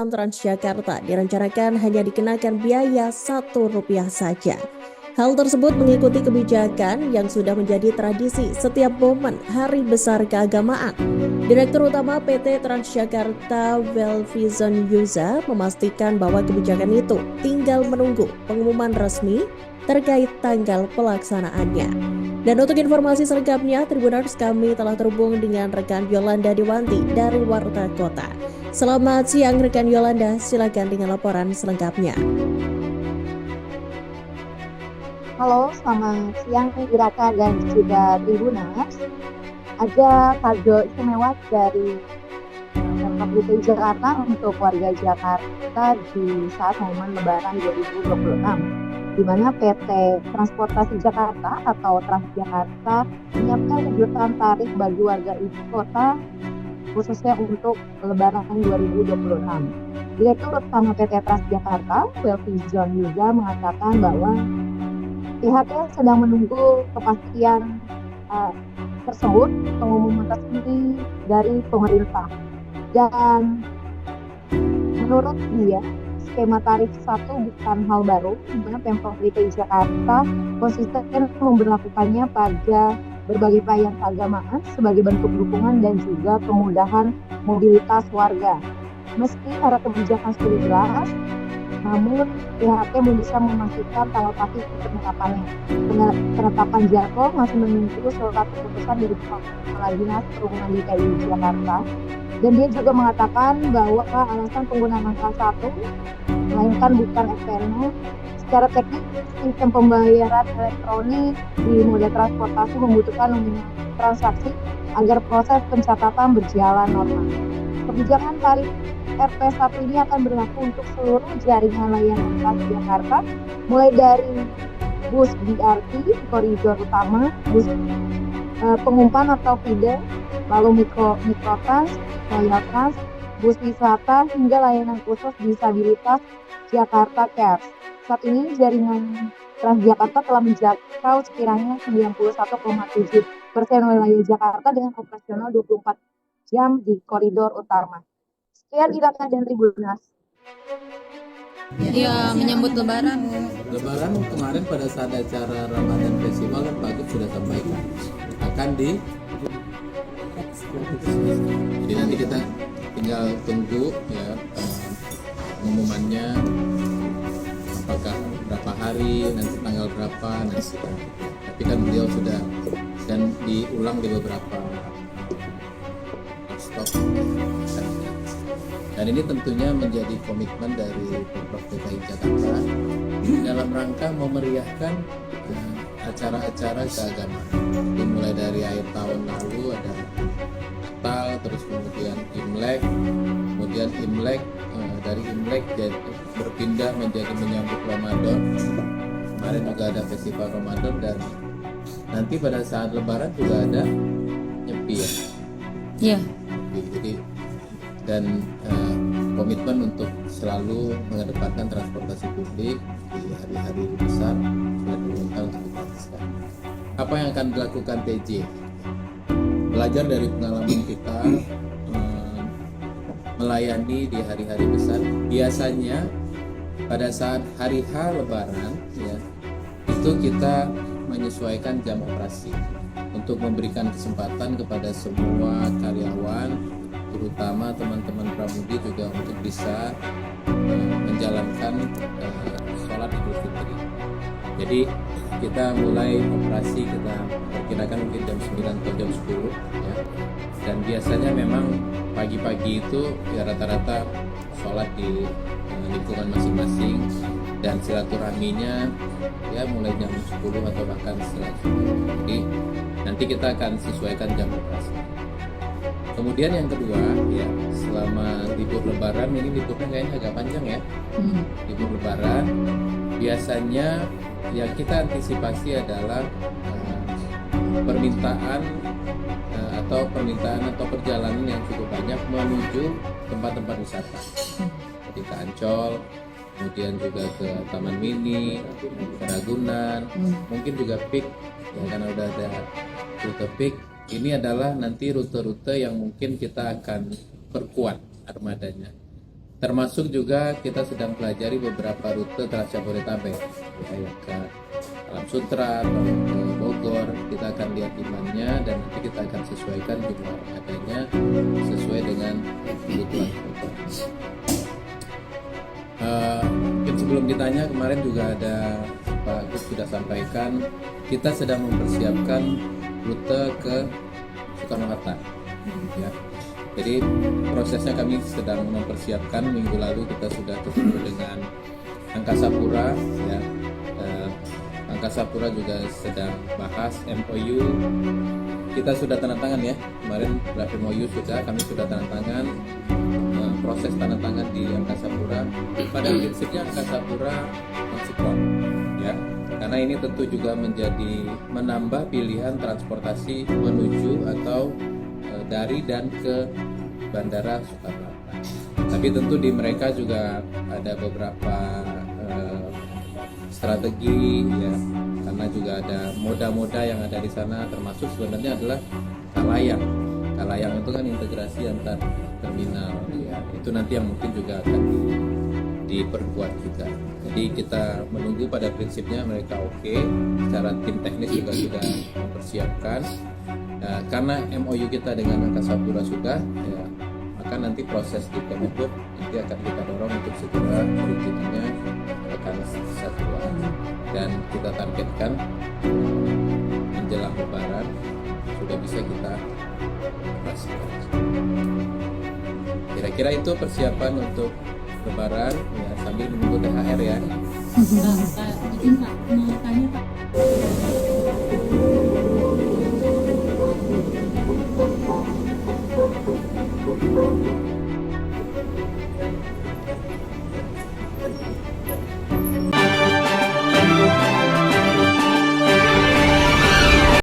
penumpang Transjakarta direncanakan hanya dikenakan biaya Rp1 saja. Hal tersebut mengikuti kebijakan yang sudah menjadi tradisi setiap momen hari besar keagamaan. Direktur Utama PT Transjakarta Welvison Yuza memastikan bahwa kebijakan itu tinggal menunggu pengumuman resmi terkait tanggal pelaksanaannya. Dan untuk informasi selengkapnya, Tribuners, kami telah terhubung dengan rekan Yolanda Dewanti dari Warta Kota. Selamat siang rekan Yolanda, silakan dengan laporan selengkapnya. Halo, selamat siang Iraka dan juga Tribuners. Ada kado istimewa dari Pemprov DKI Jakarta untuk warga Jakarta di saat momen Lebaran 2026, di mana PT Transportasi Jakarta atau Transjakarta menyiapkan kejutan tarif bagi warga ibu kota khususnya untuk Lebaran 2026. Direktur Utama PT Transjakarta, Welvison Yuza, mengatakan bahwa pihaknya sedang menunggu kepastian tersebut, pengumuman resmi dari pemerintah. Dan menurut dia, skema tarif 1 bukan hal baru, di mana Pemprov DKI Jakarta konsisten memberlakukannya pada berbagai perayaan keagamaan sebagai bentuk dukungan dan juga kemudahan mobilitas warga. Meski arah kebijakan sudah jelas, namun pihaknya belum bisa memastikan tanggal pasti penetapannya. Penetapan jadwal masih menunggu surat keputusan dari Kepala Dinas Perhubungan DKI Jakarta. Dan dia juga mengatakan bahwa alasan penggunaan angka 1 melainkan bukan eksternal. Secara teknis, sistem pembayaran elektronik di moda transportasi membutuhkan nominal transaksi agar proses pencatatan berjalan normal. Kebijakan tarif RP1 ini akan berlaku untuk seluruh jaringan layanan Transjakarta, mulai dari bus BRT, koridor utama, bus pengumpan atau feeder, lalu mikrotrans, royal trans, bus wisata, hingga layanan khusus disabilitas Jakarta Cares. Saat ini jaringan Transjakarta telah menjangkau sekiranya 91,7% wilayah Jakarta dengan operasional 24 jam di koridor utama. Sekian Iraka dan Tribuners. Ya, menyambut Lebaran. Lebaran kemarin pada saat acara Ramadan Festival kan Pak Gub sudah sampaikan akan jadi nanti kita tinggal tunggu ya pengumumannya apakah berapa hari, nanti tanggal berapa, nanti tapi kan beliau sudah dan diulang di beberapa stop. Dan ini tentunya menjadi komitmen dari Pemprov DKI Jakarta dalam rangka memeriahkan acara-acara keagamaan. Dimulai dari akhir tahun lalu ada Natal, terus kemudian Imlek, dari Imlek jadi berpindah menjadi menyambut Ramadan. Kemarin juga ada festival Ramadan dan nanti pada saat Lebaran juga ada Nyepi ya. Iya. Jadi dan komitmen untuk selalu mengedepankan transportasi publik di hari-hari besar sudah diumumkan untuk digratiskan. Apa yang akan dilakukan TJ? Belajar dari pengalaman kita melayani di hari-hari besar. Biasanya pada saat hari H Lebaran ya itu kita menyesuaikan jam operasi untuk memberikan kesempatan kepada semua karyawan, terutama teman-teman pramudi juga untuk bisa menjalankan sholat Idul Fitri. Jadi kita mulai operasi, kita perkirakan mungkin jam 9 atau jam 10 ya. Dan biasanya memang pagi-pagi itu ya rata-rata sholat di lingkungan masing-masing dan silaturahminya ya mulai jam 10 atau bahkan setelah subuh. Jadi nanti kita akan sesuaikan jam operasi. Kemudian yang kedua ya selama libur Lebaran, ini liburnya kayaknya agak panjang ya. Libur Lebaran biasanya ya kita antisipasi adalah permintaan atau perjalanan yang cukup banyak menuju tempat-tempat wisata seperti ke Ancol, kemudian juga ke Taman Mini, ke Ragunan, mungkin juga Peak ya, karena udah ada rute Peak. Ini adalah nanti rute-rute yang mungkin kita akan perkuat armadanya. Termasuk juga kita sedang pelajari beberapa rute Trans Jabodetabek, ya ke Alam Sutra atau ke Bogor. Kita akan lihat demandnya dan nanti kita akan sesuaikan jumlah armadanya sesuai dengan kebutuhan kita. Mungkin sebelum ditanya, kemarin juga ada Pak Gus sudah sampaikan kita sedang mempersiapkan rute ke Soekarno-Hatta, ya. Jadi prosesnya kami sedang mempersiapkan. Minggu lalu kita sudah ketemu dengan Angkasa Pura, ya. Angkasa Pura juga sedang bahas MOU. Kita sudah tanda tangan, ya. Kemarin draft MOU kami sudah tanda tangan. Proses tanda tangan di Angkasa Pura. Pada prinsipnya Angkasa Pura mensupport, ya. Karena ini tentu juga menambah pilihan transportasi menuju atau dari dan ke Bandara Soekarno-Hatta. Tapi tentu di mereka juga ada beberapa strategi, ya, karena juga ada moda-moda yang ada di sana, termasuk sebenarnya adalah Kalayang. Kalayang itu kan integrasi antar terminal, ya. Itu nanti yang mungkin juga akan diperkuat juga. Jadi kita menunggu, pada prinsipnya mereka oke. Secara tim teknis juga sudah mempersiapkan. Karena MOU kita dengan Angkasa Pura sudah, ya, maka nanti proses di Kemenhub nanti akan kita dorong untuk segera perizinannya akan satuan, dan kita targetkan menjelang Lebaran sudah bisa kita operasikan. Kira-kira itu persiapan untuk Lebaran, ya, sambil menunggu THR, ya. Izin Pak, mau tanya Pak. Thank you.